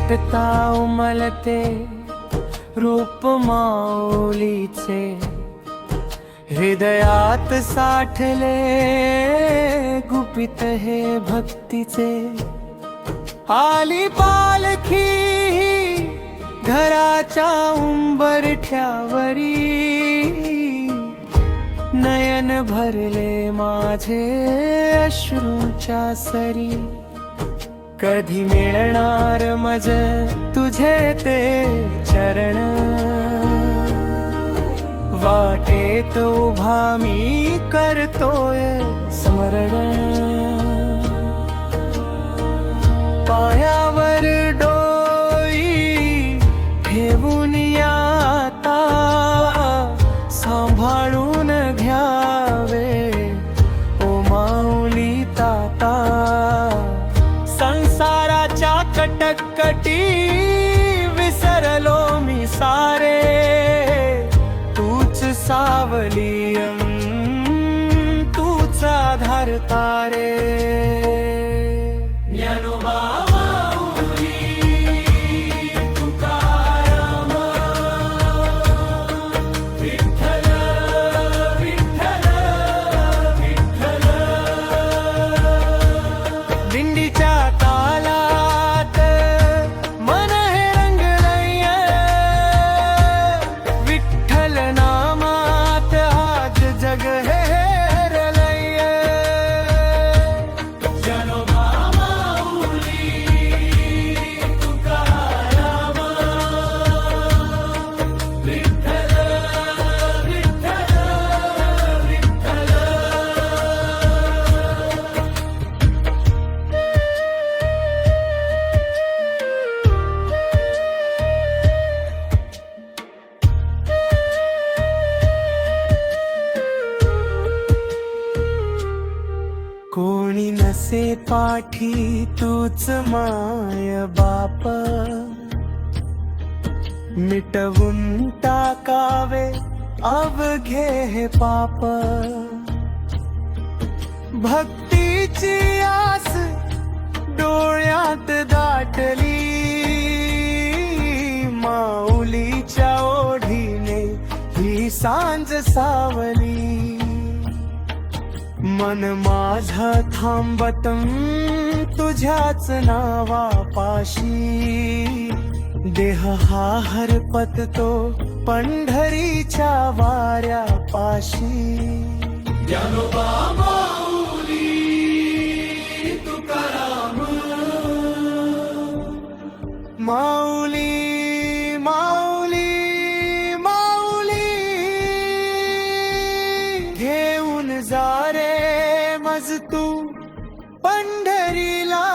भेटता उमलते रूप माऊलीचे, हृदयात साठले गुपित हे भक्तीचे। आली पालखी घराच्या उंबरठ्यावरी, नयन भरले माझे अश्रूंच्या सरी। कधी मिळणार मज तुझे ते चरण, वाटेत उभा मी करतोय स्मरण। पायावर डोई ठेवून आता, सांभाळून घ्यावे ओ माऊली ताता। संसाराच्या कटकटी विसरलो मी सारे, तूच सावली तूच आधार तारे। ज्ञानोबा कोणी नसे पाठी तूच माय बाप, मिटवून टाकावे अवघे हे पाप। भक्तीची आस डोळ्यात दाटली, माऊलीच्या ओढीने ही सांज सावली। मन माझं थांबत तुझ्याच नावापाशी, देह हा हरपततो पंढरीच्या वाऱ्यापाशी। ज्ञानोबा माऊली तुकाराम, माऊली माऊली माऊली, घेऊन जा रे मज तू पंढरीला।